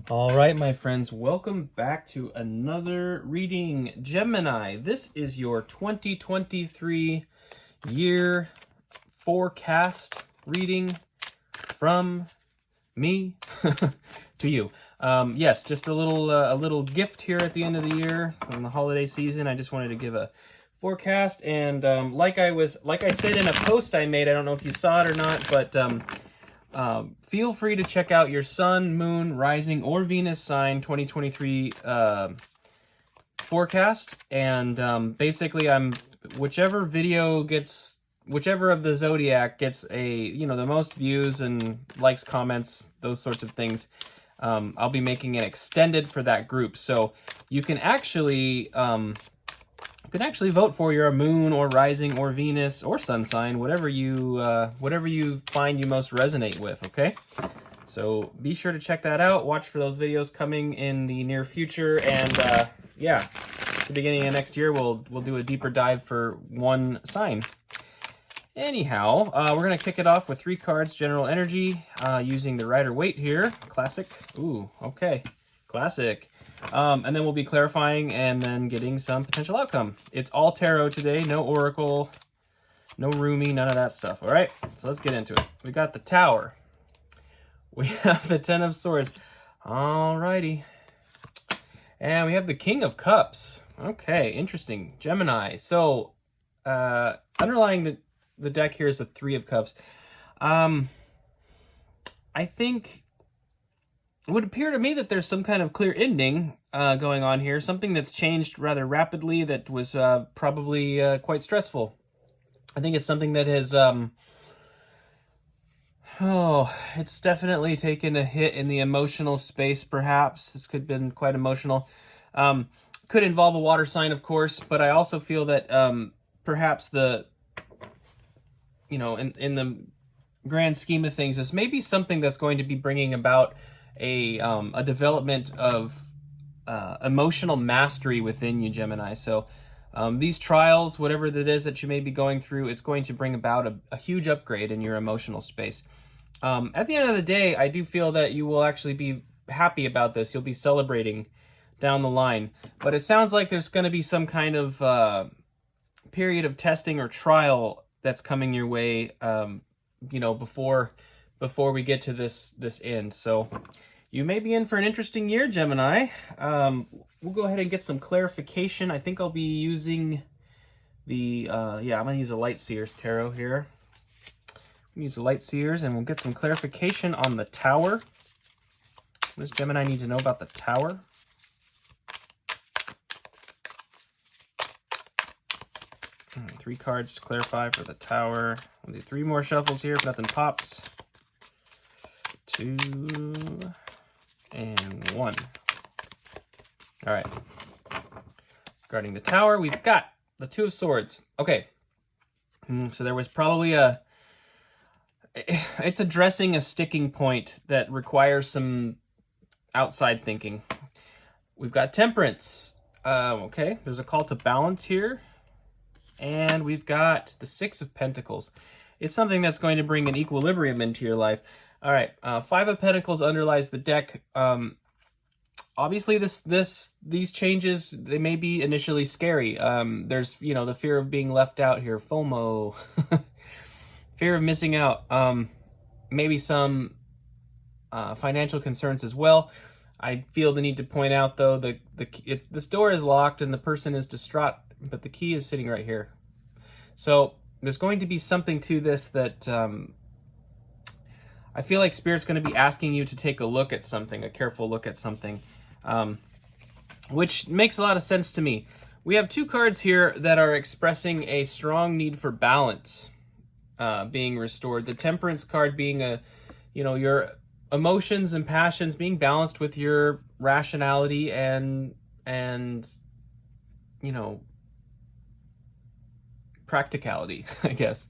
All right, my friends, welcome back to another reading. Gemini, this is your 2023 year forecast reading from me to you. Yes, just a little gift here at the end of the year on the holiday season. I just wanted to give a forecast, and like I said in a post I made, I don't know if you saw it or not, but feel free to check out your Sun, Moon, Rising, or Venus sign 2023 forecast. And basically, whichever of the zodiac gets the most views and likes, comments, those sorts of things. I'll be making it extended for that group, so you can actually vote for your Moon or Rising or Venus or Sun sign, whatever you find you most resonate with. Okay, so be sure to check that out. Watch for those videos coming in the near future, and yeah, at the beginning of next year we'll do a deeper dive for one sign. Anyhow, we're gonna kick it off with 3 cards, general energy, using the Rider-Waite here, classic. Ooh, okay, classic. And then we'll be clarifying and then getting some potential outcome. It's all tarot today, no oracle, no Rumi, none of that stuff. All right, so let's get into it. We got the Tower. We have the Ten of Swords. All righty. And we have the King of Cups. Okay, interesting. Gemini. So, underlying the deck here is the Three of Cups. I think it would appear to me that there's some kind of clear ending going on here, something that's changed rather rapidly that was probably quite stressful. I think it's something that has, it's definitely taken a hit in the emotional space, perhaps. This could have been quite emotional. Could involve a water sign, of course, but I also feel that perhaps in the grand scheme of things, this may be something that's going to be bringing about a development of emotional mastery within you, Gemini. So these trials, whatever it is that you may be going through, it's going to bring about a huge upgrade in your emotional space. At the end of the day, I do feel that you will actually be happy about this. You'll be celebrating down the line. But it sounds like there's going to be some kind of period of testing or trial that's coming your way, before we get to this end. So you may be in for an interesting year, Gemini. We'll go ahead and get some clarification. I think I'll be using the, I'm going to use a Light Seers Tarot here. Use the Light Seers, and we'll get some clarification on the Tower. What does Gemini need to know about the Tower? All right, 3 cards to clarify for the Tower. We'll do 3 more shuffles here if nothing pops. 2 and 1. All right. Regarding the Tower, we've got the Two of Swords. Okay. So there was probably it's addressing a sticking point that requires some outside thinking. We've got Temperance. Okay, there's a call to balance here. And we've got the Six of Pentacles. It's something that's going to bring an equilibrium into your life. All right, 5 of Pentacles underlies the deck. Obviously, these changes, they may be initially scary. There's the fear of being left out here, FOMO, fear of missing out. Maybe some financial concerns as well. I feel the need to point out though this door is locked and the person is distraught, but the key is sitting right here. So there's going to be something to this that I feel like Spirit's going to be asking you to take a look at something, a careful look at something, which makes a lot of sense to me. We have 2 cards here that are expressing a strong need for balance being restored. The Temperance card being your emotions and passions being balanced with your rationality and practicality, I guess.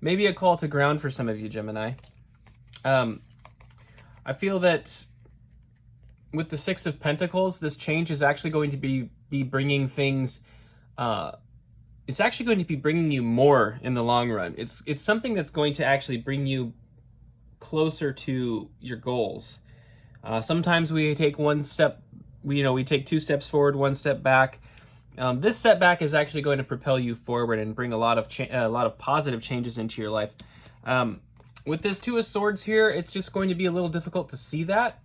Maybe a call to ground for some of you, Gemini. I feel that with the Six of Pentacles, this change is actually going to be bringing things. It's actually going to be bringing you more in the long run. It's something that's going to actually bring you closer to your goals. Sometimes we take one step, we take 2 steps forward, 1 step back. This setback is actually going to propel you forward and bring a lot of positive changes into your life. With this 2 of Swords here, it's just going to be a little difficult to see that.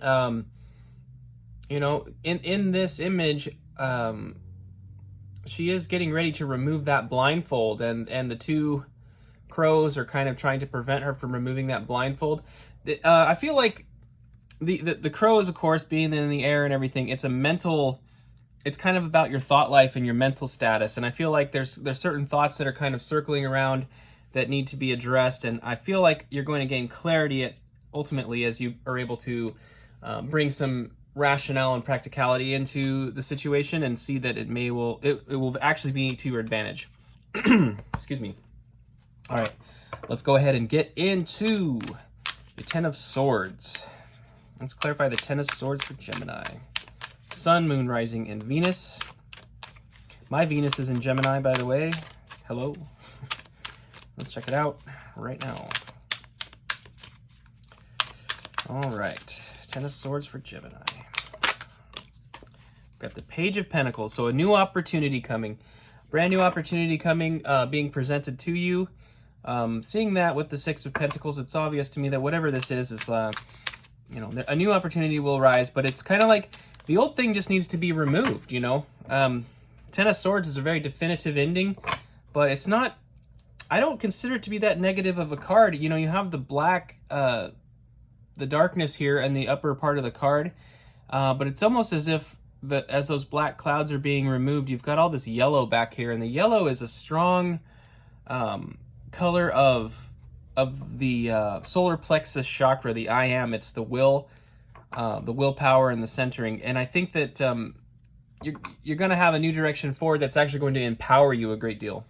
In this image, she is getting ready to remove that blindfold, and the 2 crows are kind of trying to prevent her from removing that blindfold. I feel like the crows, of course, being in the air and everything, it's kind of about your thought life and your mental status. And I feel like there's certain thoughts that are kind of circling around that need to be addressed. And I feel like you're going to gain clarity ultimately as you are able to bring some rationale and practicality into the situation and see that it will actually be to your advantage. Excuse me. All right, let's go ahead and get into the 10 of Swords. Let's clarify the 10 of Swords for Gemini. Sun, Moon, Rising, and Venus. My Venus is in Gemini, by the way. Hello. Let's check it out right now. All right, 10 of Swords for Gemini. Got the Page of Pentacles, so a new opportunity coming. Brand new opportunity coming, being presented to you. Seeing that with the 6 of Pentacles, it's obvious to me that whatever this is a new opportunity will rise, but it's kind of like the old thing just needs to be removed, 10 of Swords is a very definitive ending, but it's not, I don't consider it to be that negative of a card. You have the black, the darkness here in the upper part of the card, but it's almost as if as those black clouds are being removed, you've got all this yellow back here, and the yellow is a strong color of the solar plexus chakra, the I am. It's the willpower and the centering. And I think that you're going to have a new direction forward that's actually going to empower you a great deal.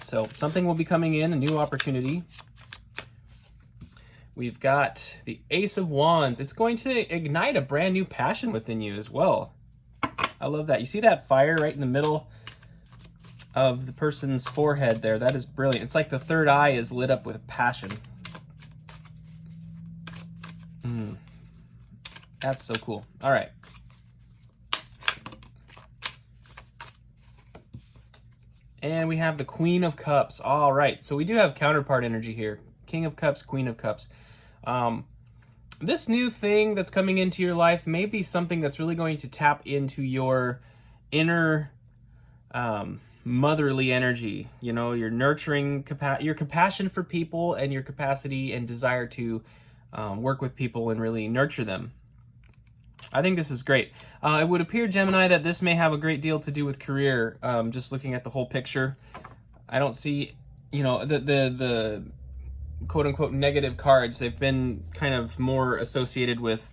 So something will be coming in, a new opportunity. We've got the Ace of Wands. It's going to ignite a brand new passion within you as well. I love that. You see that fire right in the middle of the person's forehead there? That is brilliant. It's like the third eye is lit up with passion. That's so cool. All right. And we have the Queen of Cups. All right. So we do have counterpart energy here. King of Cups, Queen of Cups. This new thing that's coming into your life may be something that's really going to tap into your inner motherly energy, your nurturing, your compassion for people, and your capacity and desire to work with people and really nurture them. I think this is great. It would appear, Gemini, that this may have a great deal to do with career. Just looking at the whole picture, I don't see, the quote-unquote negative cards. They've been kind of more associated with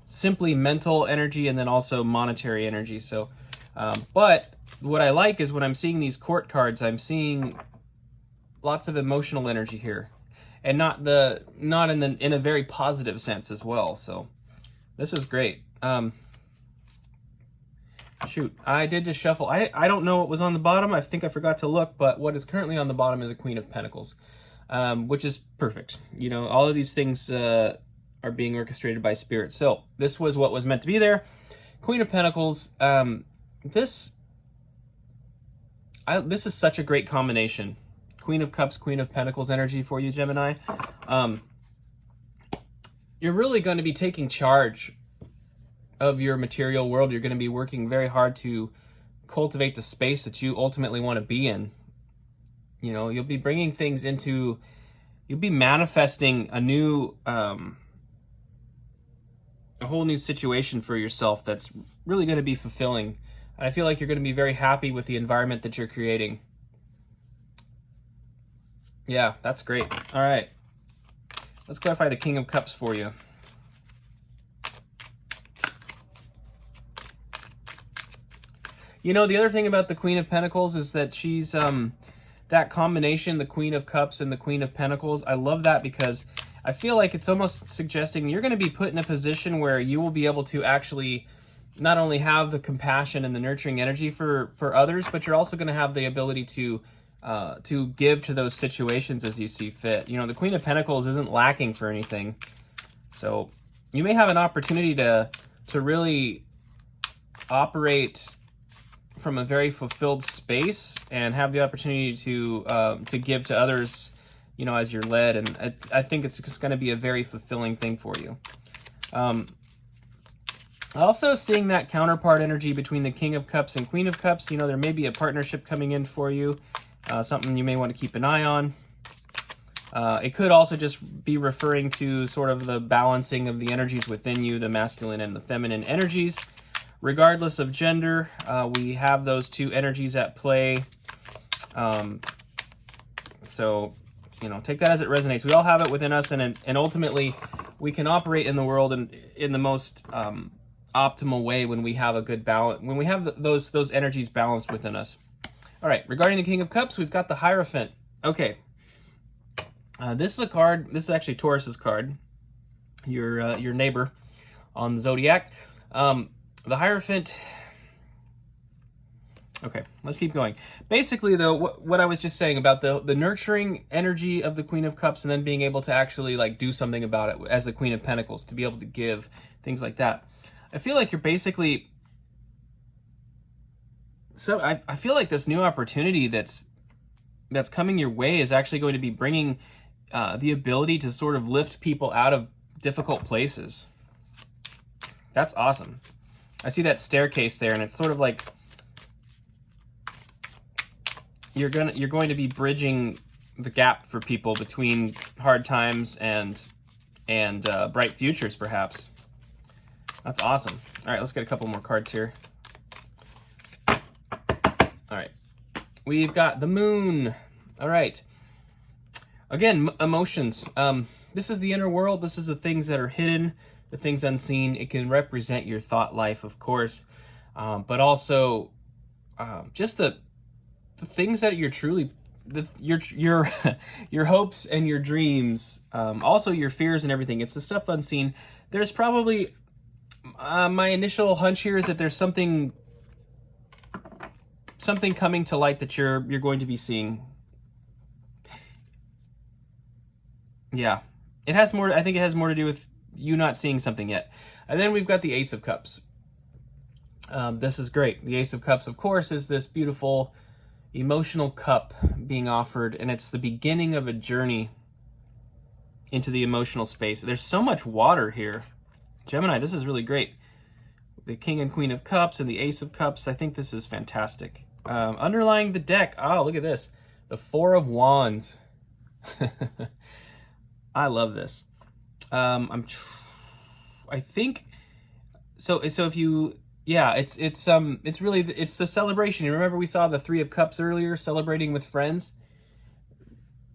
simply mental energy and then also monetary energy. So, but what I like is when I'm seeing these court cards, I'm seeing lots of emotional energy here, and not in a very positive sense as well. So this is great. Shoot, I did just shuffle. I don't know what was on the bottom. I think I forgot to look, but what is currently on the bottom is a Queen of Pentacles, which is perfect. All of these things are being orchestrated by Spirit. So this was what was meant to be there. Queen of Pentacles. This is such a great combination. Queen of Cups, Queen of Pentacles energy for you, Gemini. You're really going to be taking charge of your material world. You're going to be working very hard to cultivate the space that you ultimately want to be in. You'll be bringing things into, you'll be manifesting a new, a whole new situation for yourself that's really going to be fulfilling. And I feel like you're going to be very happy with the environment that you're creating. Yeah, that's great. All right. Let's clarify the King of Cups for you. The other thing about the Queen of Pentacles is that she's that combination, the Queen of Cups and the Queen of Pentacles. I love that because I feel like it's almost suggesting you're going to be put in a position where you will be able to actually not only have the compassion and the nurturing energy for others, but you're also going to have the ability to to give to those situations as you see fit. You know, the Queen of Pentacles isn't lacking for anything. So you may have an opportunity to really operate from a very fulfilled space and have the opportunity to give to others, you know, as you're led. And I think it's just going to be a very fulfilling thing for you. Also seeing that counterpart energy between the King of Cups and Queen of Cups. You know, there may be a partnership coming in for you, something you may want to keep an eye on. It could also just be referring to sort of the balancing of the energies within you, the masculine and the feminine energies. Regardless of gender, we have those two energies at play. So, you know, take that as it resonates. We all have it within us, and ultimately we can operate in the world in the most optimal way when we have a good balance, when we have those energies balanced within us. All right, regarding the King of Cups, we've got the Hierophant. Okay, this is a card. This is actually Taurus's card, your neighbor on the zodiac. The Hierophant. Okay, let's keep going. Basically, though, what I was just saying about the nurturing energy of the Queen of Cups, and then being able to actually like do something about it as the Queen of Pentacles, to be able to give things like that. I feel like you're basically. So I feel like this new opportunity that's coming your way is actually going to be bringing the ability to sort of lift people out of difficult places. That's awesome. I see that staircase there, and it's sort of like you're going to be bridging the gap for people between hard times and bright futures, perhaps. That's awesome. All right, let's get a couple more cards here. All right, we've got the Moon. All right. Again, emotions. This is the inner world. This is the things that are hidden, the things unseen. It can represent your thought life, of course, but also just the things that you're truly, your your hopes and your dreams, also your fears and everything. It's the stuff unseen. There's probably my initial hunch here is that there's something coming to light that you're going to be seeing. Yeah, it has more. I think it has more to do with you not seeing something yet. And then we've got the Ace of Cups. This is great. The Ace of Cups, of course, is this beautiful emotional cup being offered, and it's the beginning of a journey into the emotional space. There's so much water here. Gemini, this is really great. The King and Queen of Cups and the Ace of Cups. I think this is fantastic. Underlying the deck, oh, look at this. The Four of Wands. I love this. I think so if you, yeah, it's really, it's the celebration. You remember we saw the Three of Cups earlier, celebrating with friends.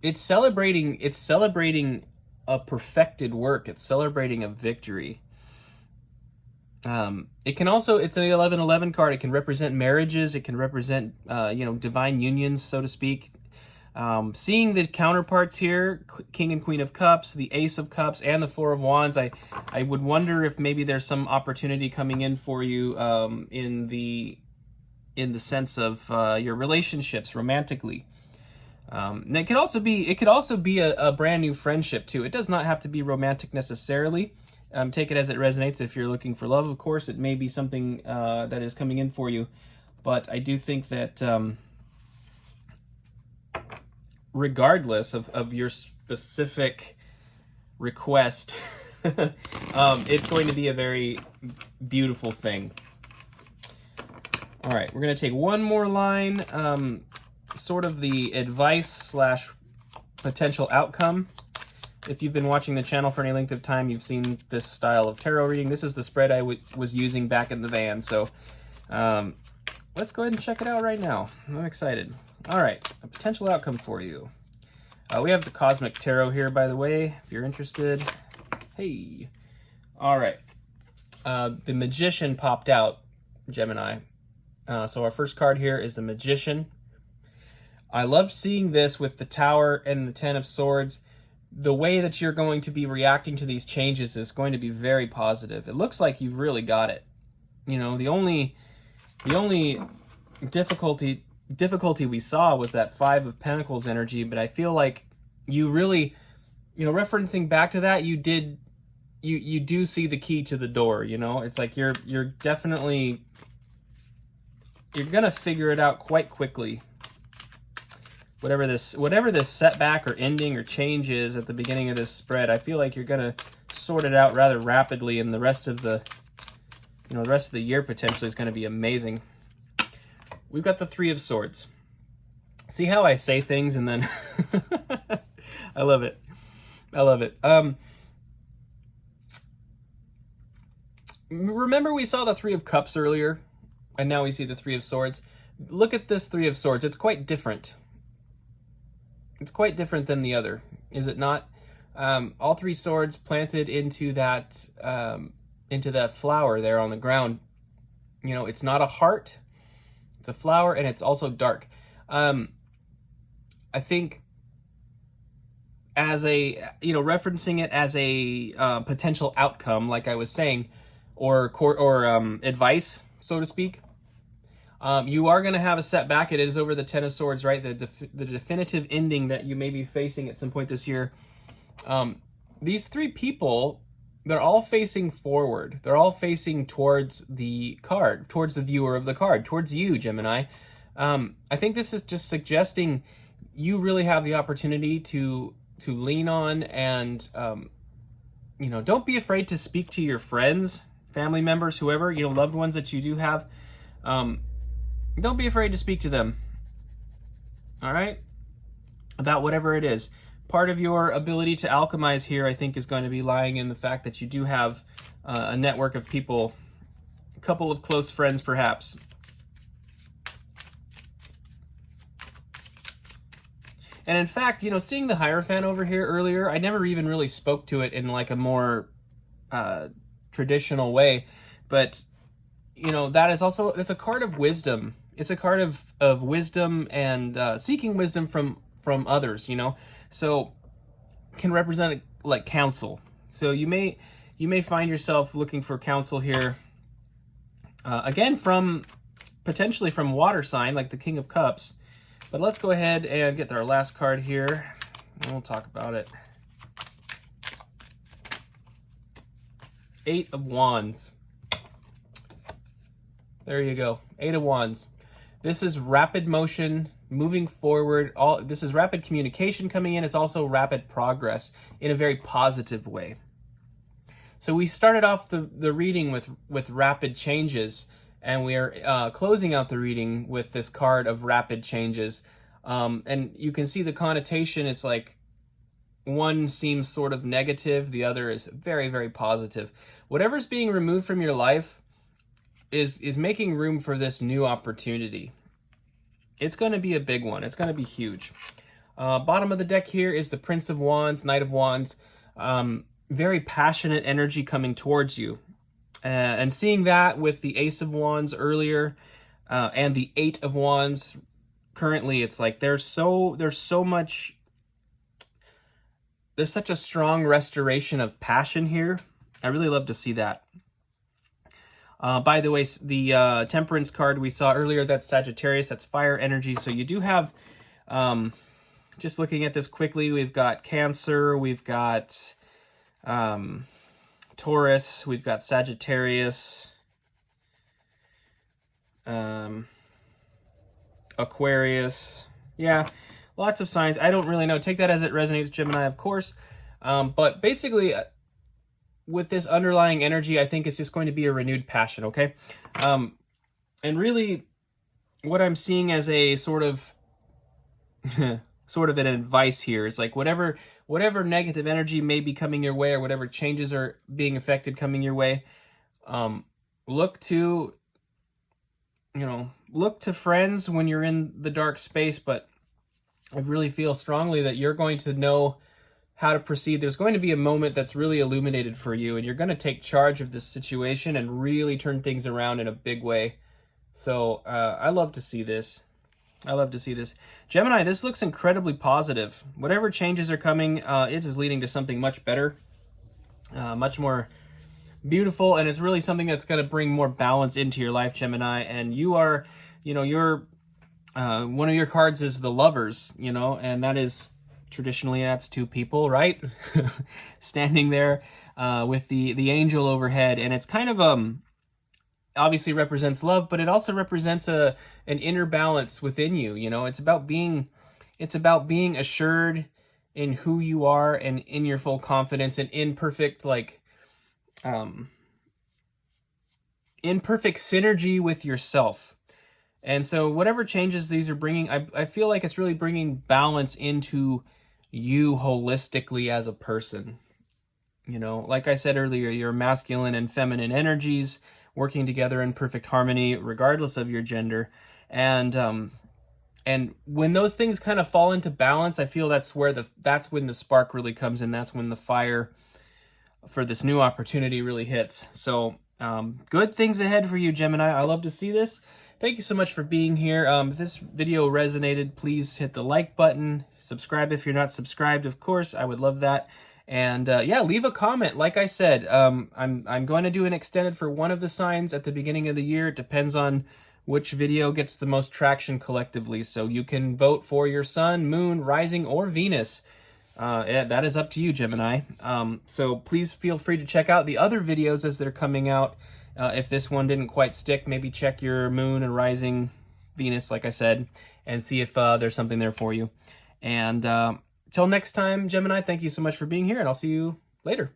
It's celebrating a perfected work. It's celebrating a victory. It can also, it's an 11-11 card. It can represent marriages. It can represent, divine unions, so to speak. Seeing the counterparts here, King and Queen of Cups, the Ace of Cups, and the Four of Wands, I would wonder if maybe there's some opportunity coming in for you in the sense of your relationships romantically. And it could also be a brand new friendship too. It does not have to be romantic necessarily. Take it as it resonates. If you're looking for love, of course, it may be something that is coming in for you. But I do think that regardless of your specific request, it's going to be a very beautiful thing. All right, we're going to take one more line, sort of the advice / potential outcome. If you've been watching the channel for any length of time, you've seen this style of tarot reading. This is the spread I was using back in the van, so let's go ahead and check it out right now. I'm excited. All right, a potential outcome for you. We have the Cosmic Tarot here, by the way, if you're interested. Hey. All right. The Magician popped out, Gemini. So our first card here is the Magician. I love seeing this with the Tower and the Ten of Swords. The way that you're going to be reacting to these changes is going to be very positive. It looks like you've really got it. You know, the only difficulty difficulty we saw was that Five of Pentacles energy, but I feel like you really, referencing back to that, you do see the key to the door, It's like you're definitely, you're gonna figure it out quite quickly. Whatever this setback or ending or change is at the beginning of this spread, I feel like you're gonna sort it out rather rapidly, and the rest of the year potentially is gonna be amazing. We've got the Three of Swords. See how I say things and then I love it. I love it. Remember we saw the Three of Cups earlier, and now we see the Three of Swords. Look at this Three of Swords. It's quite different. It's quite different than the other, is it not? All three swords planted into that flower there on the ground. It's not a heart. It's a flower, and it's also dark. I think as a, referencing it as a potential outcome, like I was saying, or advice, so to speak, you are going to have a setback. It is over the Ten of Swords, right? The definitive ending that you may be facing at some point this year. These three people, they're all facing forward. They're all facing towards the card, towards the viewer of the card, towards you, Gemini. I think this is just suggesting you really have the opportunity to lean on, and don't be afraid to speak to your friends, family members, whoever, loved ones that you do have. Don't be afraid to speak to them. All right? About whatever it is. Part of your ability to alchemize here, I think, is going to be lying in the fact that you do have a network of people, a couple of close friends, perhaps. And in fact, seeing the Hierophant over here earlier, I never even really spoke to it in like a more traditional way. But, that is also, it's a card of wisdom. It's a card of wisdom and seeking wisdom from others, So can represent like counsel. So you may find yourself looking for counsel here. Again, potentially from water sign, like the King of Cups. But let's go ahead and get our last card here, and we'll talk about it. Eight of Wands. There you go. Eight of Wands. This is rapid motion, moving forward. This is rapid communication coming in. It's also rapid progress in a very positive way. So we started off the reading with rapid changes, and we are closing out the reading with this card of rapid changes. And you can see the connotation. It's like one seems sort of negative, the other is very, very positive. Whatever's being removed from your life is making room for this new opportunity. It's going to be a big one. It's going to be huge. Bottom of the deck here is the Prince of Wands, Knight of Wands. Very passionate energy coming towards you. And seeing that with the Ace of Wands earlier and the Eight of Wands currently, it's like there's such a strong restoration of passion here. I really love to see that. By the way, the Temperance card we saw earlier, that's Sagittarius, that's fire energy. So you do have, just looking at this quickly, we've got Cancer, we've got Taurus, we've got Sagittarius, Aquarius. Yeah, lots of signs. I don't really know. Take that as it resonates, Gemini, of course. But basically, with this underlying energy, I think it's just going to be a renewed passion, okay? And really, what I'm seeing as a sort of an advice here is like whatever negative energy may be coming your way, or whatever changes are being affected coming your way, look to friends when you're in the dark space. But I really feel strongly that you're going to know how to proceed. There's going to be a moment that's really illuminated for you, and you're going to take charge of this situation and really turn things around in a big way. So I love to see this. I love to see this. Gemini, this looks incredibly positive. Whatever changes are coming, it is leading to something much better, much more beautiful, and it's really something that's going to bring more balance into your life, Gemini. And you are, one of your cards is the Lovers, you know, and that is traditionally that's two people, right? Standing there with the angel overhead, and it's kind of obviously represents love, but it also represents an inner balance within you. You know, it's about being assured in who you are and in your full confidence and in perfect in perfect synergy with yourself. And so whatever changes these are bringing, I feel like it's really bringing balance into you holistically as a person. You know, like I said earlier, your masculine and feminine energies working together in perfect harmony, regardless of your gender. And when those things kind of fall into balance, I feel that's when the spark really comes in. That's when the fire for this new opportunity really hits. So good things ahead for you, Gemini. I love to see this. Thank you so much for being here. If this video resonated, please hit the like button. Subscribe if you're not subscribed, of course. I would love that. And yeah, leave a comment. Like I said, I'm going to do an extended for one of the signs at the beginning of the year. It depends on which video gets the most traction collectively. So you can vote for your sun, moon, rising, or Venus. That is up to you, Gemini. So please feel free to check out the other videos as they're coming out. If this one didn't quite stick, maybe check your moon and rising Venus, like I said, and see if there's something there for you. And till next time, Gemini, thank you so much for being here, and I'll see you later.